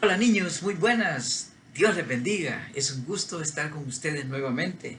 Hola niños, muy buenas. Dios les bendiga. Es un gusto estar con ustedes nuevamente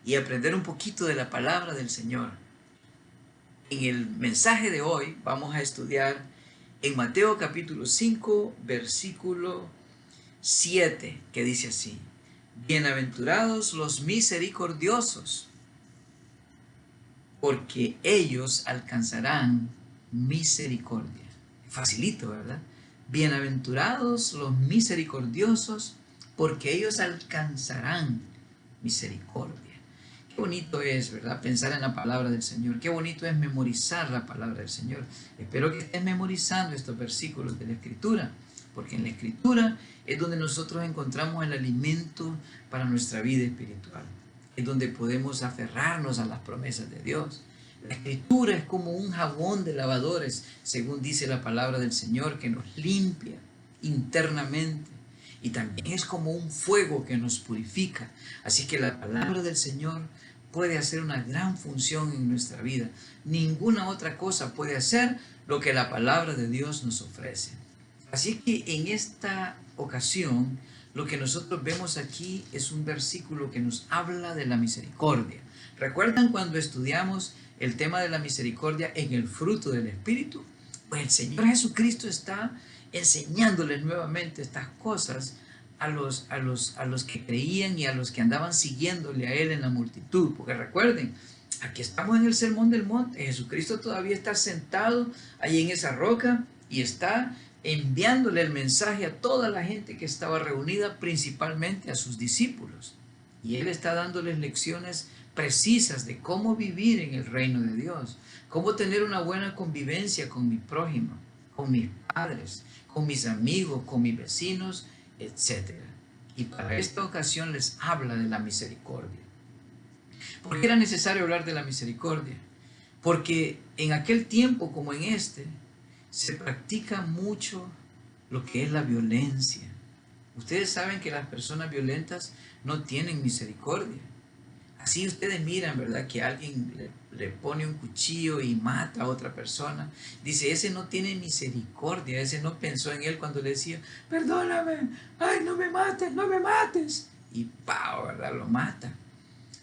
y aprender un poquito de la palabra del Señor. En el mensaje de hoy vamos a estudiar en Mateo capítulo 5, versículo 7, que dice así: Bienaventurados los misericordiosos, porque ellos alcanzarán misericordia. Facilito, ¿verdad? Bienaventurados los misericordiosos, porque ellos alcanzarán misericordia. Qué bonito es, ¿verdad? Pensar en la palabra del Señor. Qué bonito es memorizar la palabra del Señor. Espero que estés memorizando estos versículos de la Escritura, porque en la Escritura es donde nosotros encontramos el alimento para nuestra vida espiritual. Es donde podemos aferrarnos a las promesas de Dios. La Escritura es como un jabón de lavadores, según dice la palabra del Señor, que nos limpia internamente. Y también es como un fuego que nos purifica. Así que la palabra del Señor puede hacer una gran función en nuestra vida. Ninguna otra cosa puede hacer lo que la palabra de Dios nos ofrece. Así que en esta ocasión, lo que nosotros vemos aquí es un versículo que nos habla de la misericordia. ¿Recuerdan cuando estudiamos el tema de la misericordia en el fruto del Espíritu? Pues el Señor Jesucristo está enseñándoles nuevamente estas cosas a los que creían y a los que andaban siguiéndole a Él en la multitud. Porque recuerden, aquí estamos en el Sermón del Monte. Jesucristo todavía está sentado ahí en esa roca y está enviándole el mensaje a toda la gente que estaba reunida, principalmente a sus discípulos. Y Él está dándoles lecciones precisas de cómo vivir en el reino de Dios, cómo tener una buena convivencia con mi prójimo, con mis padres, con mis amigos, con mis vecinos, etcétera. Y para esta ocasión les habla de la misericordia. ¿Por qué era necesario hablar de la misericordia? Porque en aquel tiempo como en este, se practica mucho lo que es la violencia. Ustedes saben que las personas violentas no tienen misericordia. Así ustedes miran, ¿verdad? Que alguien le pone un cuchillo y mata a otra persona. Dice, ese no tiene misericordia, ese no pensó en él cuando le decía, perdóname, ay, no me mates, no me mates. Y ¡pau!, ¿verdad? Lo mata.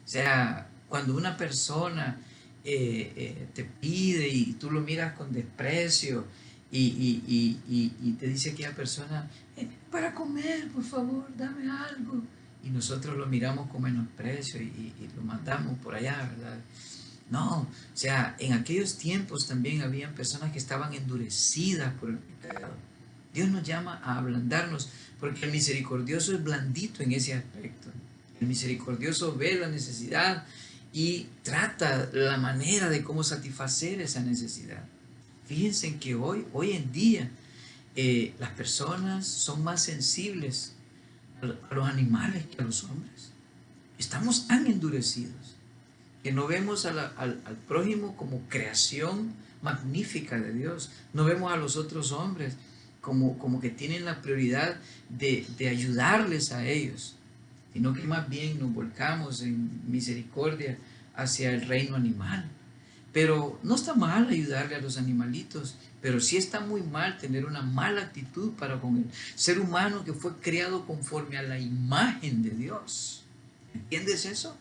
O sea, cuando una persona te pide y tú lo miras con desprecio y te dice aquella persona, para comer, por favor, dame algo. Y nosotros lo miramos con menosprecio y lo mandamos por allá, ¿verdad? No, o sea, en aquellos tiempos también habían personas que estaban endurecidas por el pecado. Dios nos llama a ablandarnos, porque el misericordioso es blandito en ese aspecto. El misericordioso ve la necesidad y trata la manera de cómo satisfacer esa necesidad. Fíjense que hoy en día, las personas son más sensibles a los animales que a los hombres. Estamos tan endurecidos que no vemos al prójimo como creación magnífica de Dios. No vemos a los otros hombres como que tienen la prioridad de ayudarles a ellos, sino que más bien nos volcamos en misericordia hacia el reino animal. Pero no está mal ayudarle a los animalitos, pero sí está muy mal tener una mala actitud para con el ser humano que fue creado conforme a la imagen de Dios. ¿Entiendes eso?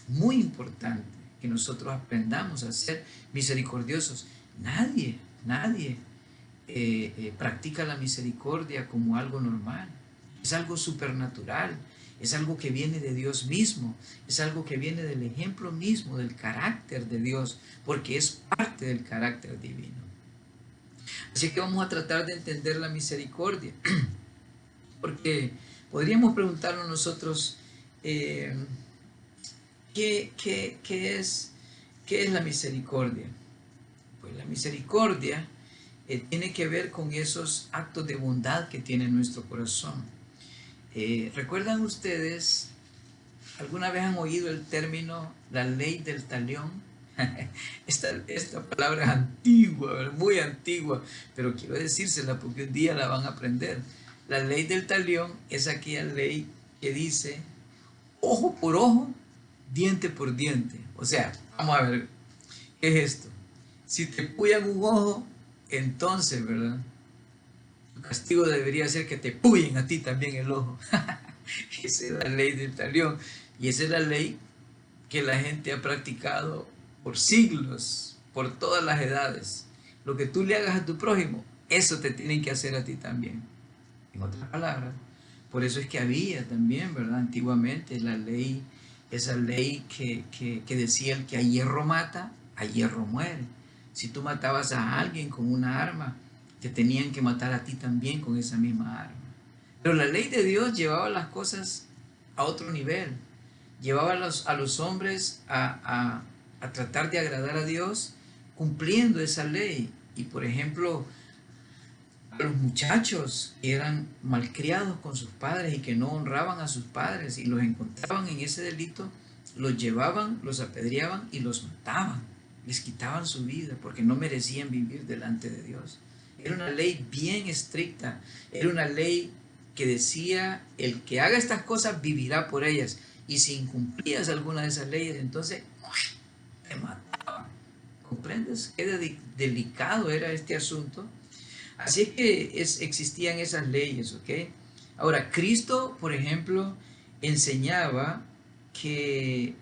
Muy importante que nosotros aprendamos a ser misericordiosos. Nadie practica la misericordia como algo normal. Es algo supernatural, es algo que viene de Dios mismo, es algo que viene del ejemplo mismo, del carácter de Dios, porque es parte del carácter divino. Así que vamos a tratar de entender la misericordia, porque podríamos preguntarnos nosotros, eh, ¿qué es la misericordia? Pues la misericordia tiene que ver con esos actos de bondad que tiene nuestro corazón. ¿Recuerdan ustedes, alguna vez han oído el término la ley del talión? Esta palabra es antigua, muy antigua, pero quiero decírsela porque un día la van a aprender. La ley del talión es aquella ley que dice ojo por ojo, diente por diente. O sea, vamos a ver, ¿qué es esto? Si te pullan un ojo, entonces, ¿verdad? Tu castigo debería ser que te puyen a ti también el ojo. Esa es la ley del talión. Y esa es la ley que la gente ha practicado por siglos, por todas las edades. Lo que tú le hagas a tu prójimo, eso te tienen que hacer a ti también. En otras palabras, por eso es que había también, ¿verdad? Antiguamente la ley, esa ley que decía el que a hierro mata, a hierro muere. Si tú matabas a alguien con una arma, te tenían que matar a ti también con esa misma arma. Pero la ley de Dios llevaba las cosas a otro nivel. Llevaba a los hombres a tratar de agradar a Dios cumpliendo esa ley. Y por ejemplo, a los muchachos que eran malcriados con sus padres y que no honraban a sus padres y los encontraban en ese delito, los llevaban, los apedreaban y los mataban. Les quitaban su vida porque no merecían vivir delante de Dios. Era una ley bien estricta. Era una ley que decía, el que haga estas cosas vivirá por ellas. Y si incumplías alguna de esas leyes, entonces te mataban. ¿Comprendes qué delicado era este asunto? Así es que existían esas leyes, ¿ok? Ahora, Cristo, por ejemplo, enseñaba que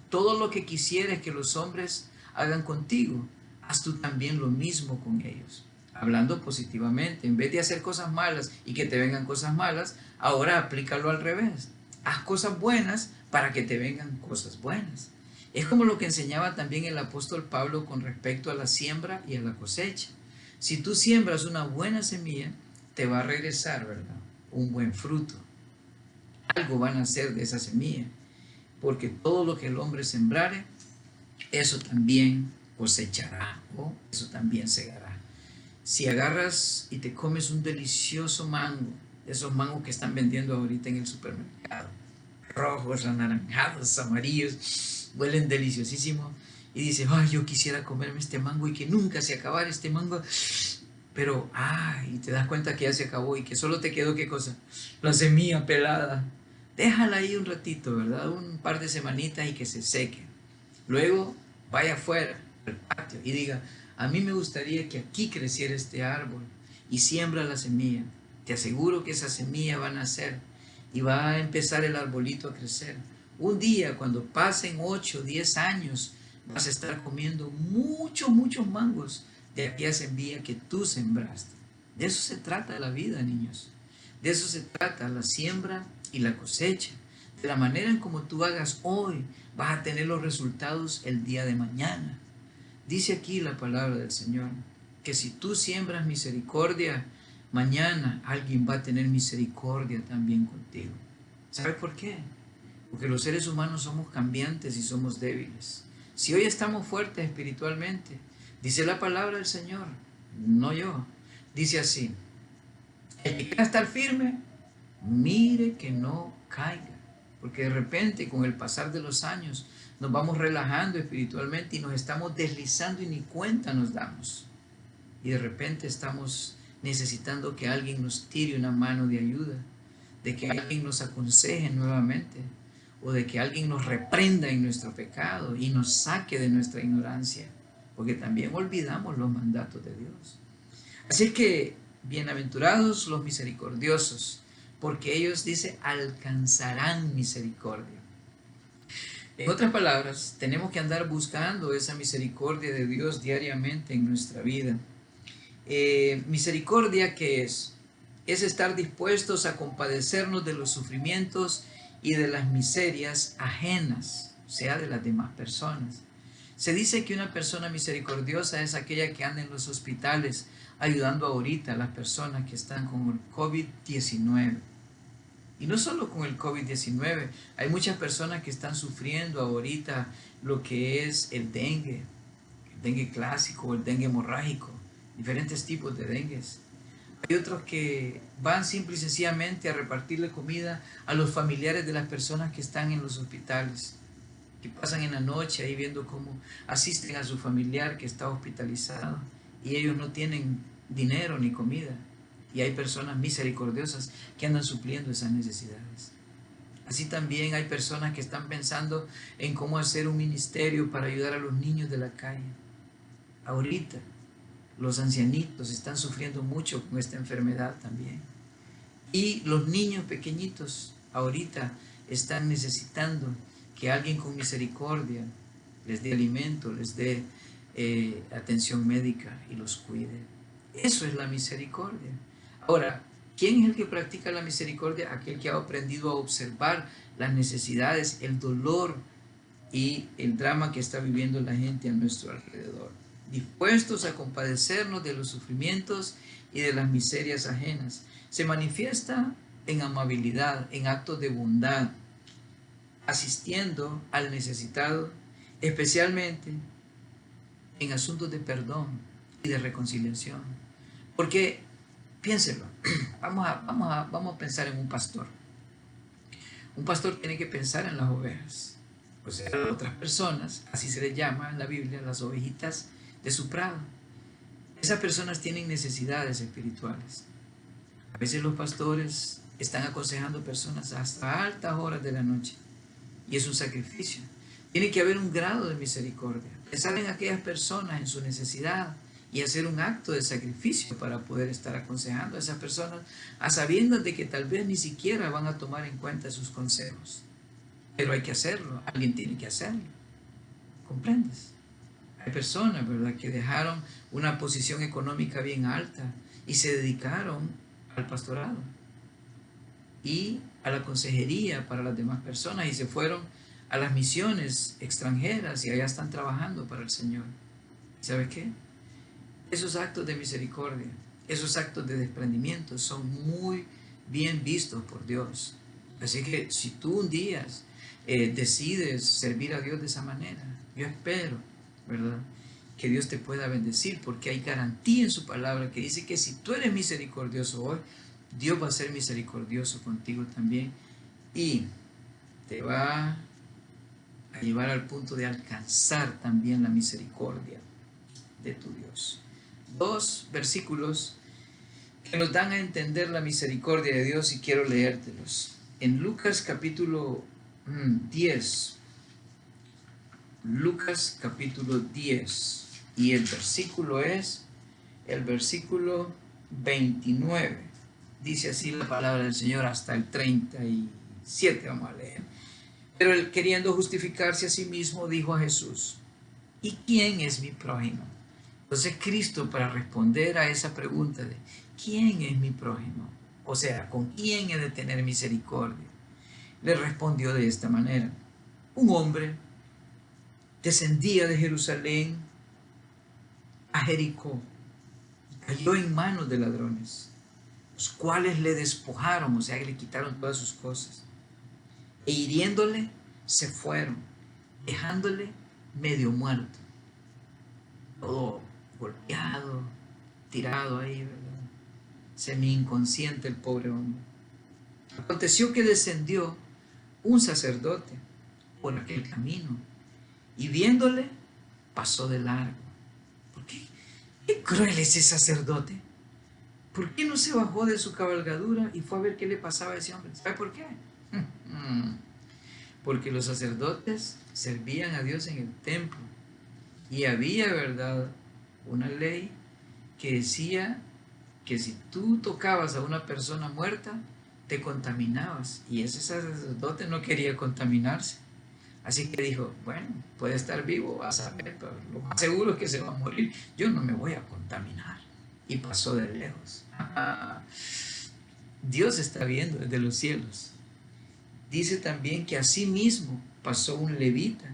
todo lo que quisieras que los hombres hagan contigo, haz tú también lo mismo con ellos. Hablando positivamente, en vez de hacer cosas malas y que te vengan cosas malas, ahora aplícalo al revés. Haz cosas buenas para que te vengan cosas buenas. Es como lo que enseñaba también el apóstol Pablo con respecto a la siembra y a la cosecha. Si tú siembras una buena semilla, te va a regresar, ¿verdad? Un buen fruto. Algo van a hacer de esa semilla. Porque todo lo que el hombre sembrare, eso también cosechará o eso también segará. Si agarras y te comes un delicioso mango, esos mangos que están vendiendo ahorita en el supermercado, rojos, anaranjados, amarillos, huelen deliciosísimo, y dices, ay, yo quisiera comerme este mango y que nunca se acabara este mango, pero, ay, te das cuenta que ya se acabó y que solo te quedó, ¿qué cosa? La semilla pelada. Déjala ahí un ratito, ¿verdad? Un par de semanitas y que se seque. Luego, vaya afuera, al patio, y diga, a mí me gustaría que aquí creciera este árbol, y siembra la semilla. Te aseguro que esa semilla va a nacer y va a empezar el arbolito a crecer. Un día, cuando pasen 8 o 10 años, vas a estar comiendo muchos mangos de aquella semilla que tú sembraste. De eso se trata la vida, niños. De eso se trata la siembra y la cosecha. De la manera en como tú hagas hoy, vas a tener los resultados el día de mañana. Dice aquí la palabra del Señor, que si tú siembras misericordia, mañana alguien va a tener misericordia también contigo. ¿Sabes por qué? Porque los seres humanos somos cambiantes y somos débiles. Si hoy estamos fuertes espiritualmente, dice la palabra del Señor, no yo, dice así, el que quiera estar firme, mire que no caiga. Porque de repente, con el pasar de los años, nos vamos relajando espiritualmente y nos estamos deslizando y ni cuenta nos damos. Y de repente estamos necesitando que alguien nos tire una mano de ayuda, de que alguien nos aconseje nuevamente, o de que alguien nos reprenda en nuestro pecado y nos saque de nuestra ignorancia, porque también olvidamos los mandatos de Dios. Así es que, bienaventurados los misericordiosos, porque ellos, dice, alcanzarán misericordia. En otras palabras, tenemos que andar buscando esa misericordia de Dios diariamente en nuestra vida. Misericordia, ¿qué es? Es estar dispuestos a compadecernos de los sufrimientos y de las miserias ajenas, o sea, de las demás personas. Se dice que una persona misericordiosa es aquella que anda en los hospitales ayudando ahorita a las personas que están con el COVID-19. Y no solo con el COVID-19, hay muchas personas que están sufriendo ahorita lo que es el dengue clásico, el dengue hemorrágico, diferentes tipos de dengues. Hay otros que van simple y sencillamente a repartirle comida a los familiares de las personas que están en los hospitales, que pasan en la noche ahí viendo cómo asisten a su familiar que está hospitalizado y ellos no tienen dinero ni comida. Y hay personas misericordiosas que andan supliendo esas necesidades. Así también hay personas que están pensando en cómo hacer un ministerio para ayudar a los niños de la calle. Ahorita, Los ancianitos están sufriendo mucho con esta enfermedad también. Y los niños pequeñitos ahorita están necesitando que alguien con misericordia les dé alimento, les dé atención médica y los cuide. Eso es la misericordia. Ahora, ¿quién es el que practica la misericordia? Aquel que ha aprendido a observar las necesidades, el dolor y el drama que está viviendo la gente a nuestro alrededor, dispuestos a compadecernos de los sufrimientos y de las miserias ajenas. Se manifiesta en amabilidad, en actos de bondad, asistiendo al necesitado, especialmente en asuntos de perdón y de reconciliación. Porque, piénselo, vamos a pensar en un pastor. Un pastor tiene que pensar en las ovejas, o sea, otras personas, así se les llama en la Biblia, las ovejitas de su prado. Esas personas tienen necesidades espirituales. A veces los pastores están aconsejando personas hasta altas horas de la noche, y es un sacrificio. Tiene que haber un grado de misericordia. Pensar en aquellas personas, en su necesidad, y hacer un acto de sacrificio para poder estar aconsejando a esas personas, a sabiendas de que tal vez ni siquiera van a tomar en cuenta sus consejos. Pero hay que hacerlo, alguien tiene que hacerlo. ¿Comprendes? Hay personas, ¿verdad?, que dejaron una posición económica bien alta y se dedicaron al pastorado y a la consejería para las demás personas y se fueron a las misiones extranjeras y allá están trabajando para el Señor. ¿Sabes qué? Esos actos de misericordia, esos actos de desprendimiento son muy bien vistos por Dios. Así que si tú un día decides servir a Dios de esa manera, yo espero, ¿verdad?, que Dios te pueda bendecir, porque hay garantía en su palabra que dice que si tú eres misericordioso hoy, Dios va a ser misericordioso contigo también y te va a llevar al punto de alcanzar también la misericordia de tu Dios. Dos versículos que nos dan a entender la misericordia de Dios y quiero leértelos. En Lucas capítulo 10, Lucas capítulo 10, y el versículo es el versículo 29. Dice así la palabra del Señor hasta el 37, vamos a leer. Pero él, queriendo justificarse a sí mismo, dijo a Jesús: ¿y quién es mi prójimo? Entonces Cristo, para responder a esa pregunta de ¿quién es mi prójimo?, o sea, ¿con quién he de tener misericordia?, le respondió de esta manera: un hombre descendía de Jerusalén a Jericó y cayó en manos de ladrones, los cuales le despojaron, o sea, que le quitaron todas sus cosas, e hiriéndole se fueron, dejándole medio muerto, todo golpeado, tirado ahí, ¿verdad?, semi inconsciente el pobre hombre. Aconteció que descendió un sacerdote por aquel camino y viéndole pasó de largo. ¿Por qué? ¿Qué cruel es ese sacerdote? ¿Por qué no se bajó de su cabalgadura y fue a ver qué le pasaba a ese hombre? ¿Sabe por qué? Porque los sacerdotes servían a Dios en el templo y había, ¿verdad?, una ley que decía que si tú tocabas a una persona muerta, te contaminabas, y ese sacerdote no quería contaminarse. Así que dijo, bueno, puede estar vivo, vas a ver, pero lo más seguro es que se va a morir, yo no me voy a contaminar. Y pasó de lejos. Dios está viendo desde los cielos. Dice también que así mismo pasó un levita,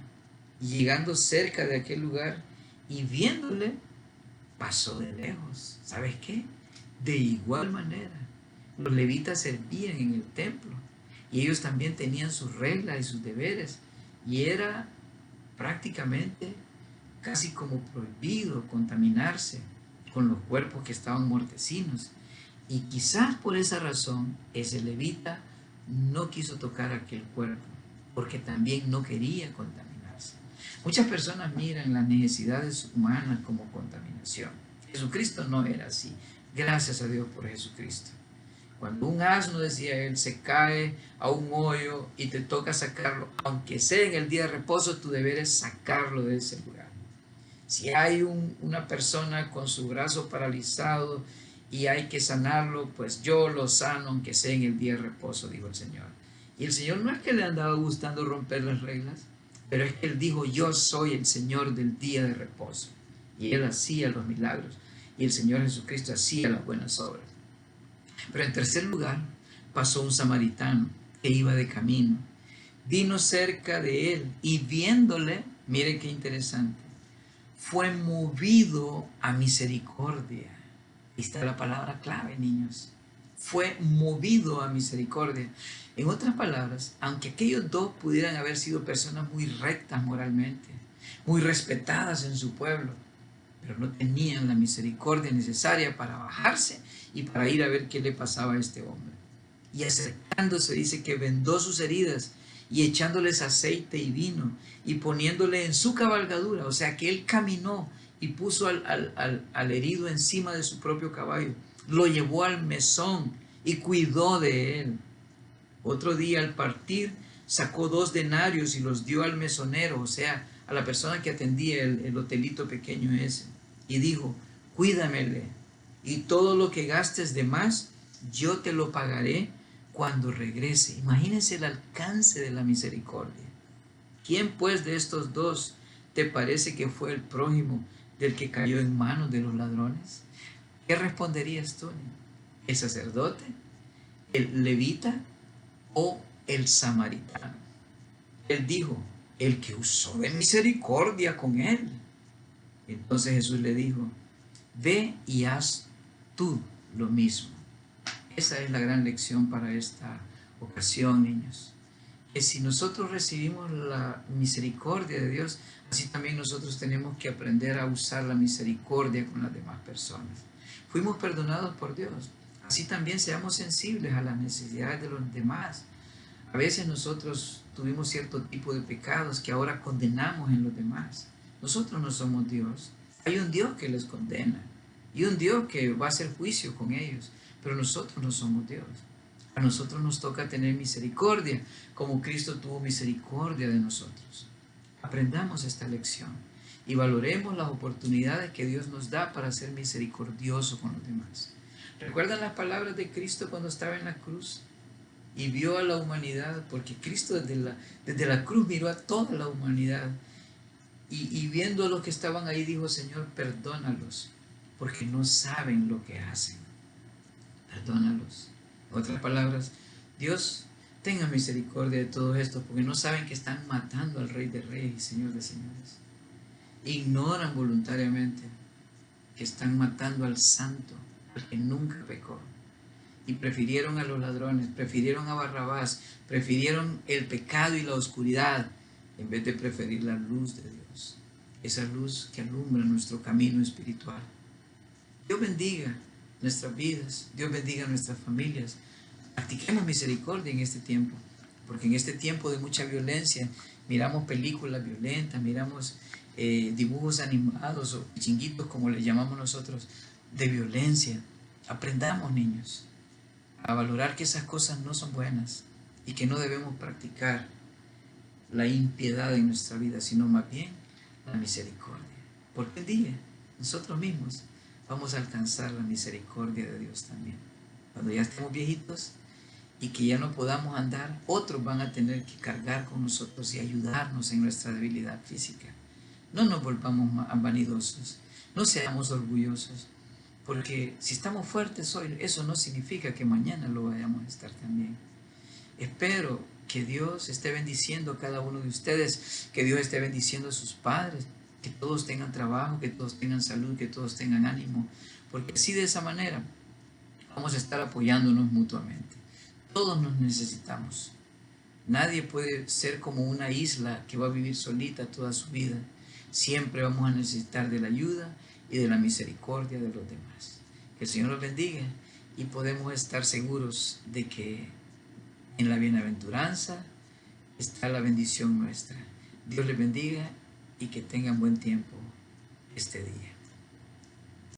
y llegando cerca de aquel lugar y viéndole, pasó de lejos. ¿Sabes qué? De igual manera, los levitas servían en el templo y ellos también tenían sus reglas y sus deberes, y era prácticamente casi como prohibido contaminarse con los cuerpos que estaban mortecinos. Y quizás por esa razón ese levita no quiso tocar aquel cuerpo, porque también no quería contaminarse. Muchas personas miran las necesidades humanas como contaminación. Jesucristo no era así. Gracias a Dios por Jesucristo. Cuando un asno, decía él, se cae a un hoyo y te toca sacarlo, aunque sea en el día de reposo, tu deber es sacarlo de ese lugar. Si hay una persona con su brazo paralizado y hay que sanarlo, pues yo lo sano, aunque sea en el día de reposo, dijo el Señor. Y el Señor no es que le andaba gustando romper las reglas, pero es que Él dijo, yo soy el Señor del día de reposo. Y Él hacía los milagros. Y el Señor Jesucristo hacía las buenas obras. Pero en tercer lugar, pasó un samaritano que iba de camino. Vino cerca de él y viéndole, mire qué interesante, fue movido a misericordia. Ahí está la palabra clave, niños. Fue movido a misericordia. En otras palabras, aunque aquellos dos pudieran haber sido personas muy rectas moralmente, muy respetadas en su pueblo, pero no tenían la misericordia necesaria para bajarse y para ir a ver qué le pasaba a este hombre. Y acercándose, dice que vendó sus heridas y echándoles aceite y vino y poniéndole en su cabalgadura, o sea que él caminó y puso al herido encima de su propio caballo, lo llevó al mesón y cuidó de él. Otro día al partir sacó 2 denarios y los dio al mesonero, o sea, a la persona que atendía el hotelito pequeño ese, y dijo, cuídamele, y todo lo que gastes de más, yo te lo pagaré cuando regrese. Imagínense el alcance de la misericordia. ¿Quién pues de estos dos te parece que fue el prójimo del que cayó en manos de los ladrones? ¿Qué responderías tú? ¿El sacerdote? ¿El levita? ¿O el samaritano? Él dijo, el que usó de misericordia con él. Entonces Jesús le dijo, ve y haz tú lo mismo. Esa es la gran lección para esta ocasión, niños. Que si nosotros recibimos la misericordia de Dios, así también nosotros tenemos que aprender a usar la misericordia con las demás personas. Fuimos perdonados por Dios. Así también seamos sensibles a las necesidades de los demás. A veces nosotros tuvimos cierto tipo de pecados que ahora condenamos en los demás. Nosotros no somos Dios. Hay un Dios que les condena y un Dios que va a hacer juicio con ellos, pero nosotros no somos Dios. A nosotros nos toca tener misericordia, como Cristo tuvo misericordia de nosotros. Aprendamos esta lección y valoremos las oportunidades que Dios nos da para ser misericordioso con los demás. ¿Recuerdan las palabras de Cristo cuando estaba en la cruz? Y vio a la humanidad, porque Cristo desde la cruz miró a toda la humanidad y viendo a los que estaban ahí dijo, Señor, perdónalos, porque no saben lo que hacen. Perdónalos. En otras palabras, Dios, tenga misericordia de todos estos, porque no saben que están matando al Rey de Reyes y Señor de Señores. Ignoran voluntariamente que están matando al Santo, al que nunca pecó. Y prefirieron a los ladrones, prefirieron a Barrabás, prefirieron el pecado y la oscuridad en vez de preferir la luz de Dios, esa luz que alumbra nuestro camino espiritual. Dios bendiga nuestras vidas, Dios bendiga nuestras familias. Practiquemos misericordia en este tiempo, porque en este tiempo de mucha violencia miramos películas violentas, miramos dibujos animados o chinguitos como les llamamos nosotros, de violencia. Aprendamos, niños, a valorar que esas cosas no son buenas y que no debemos practicar la impiedad en nuestra vida, sino más bien la misericordia. Porque un día nosotros mismos vamos a alcanzar la misericordia de Dios también. Cuando ya estemos viejitos y que ya no podamos andar, otros van a tener que cargar con nosotros y ayudarnos en nuestra debilidad física. No nos volvamos vanidosos, no seamos orgullosos, porque si estamos fuertes hoy, eso no significa que mañana lo vayamos a estar también. Espero que Dios esté bendiciendo a cada uno de ustedes, que Dios esté bendiciendo a sus padres, que todos tengan trabajo, que todos tengan salud, que todos tengan ánimo, porque así de esa manera vamos a estar apoyándonos mutuamente. Todos nos necesitamos. Nadie puede ser como una isla que va a vivir solita toda su vida. Siempre vamos a necesitar de la ayuda y de la misericordia de los demás. Que el Señor los bendiga y podemos estar seguros de que en la bienaventuranza está la bendición nuestra. Dios les bendiga y que tengan buen tiempo este día.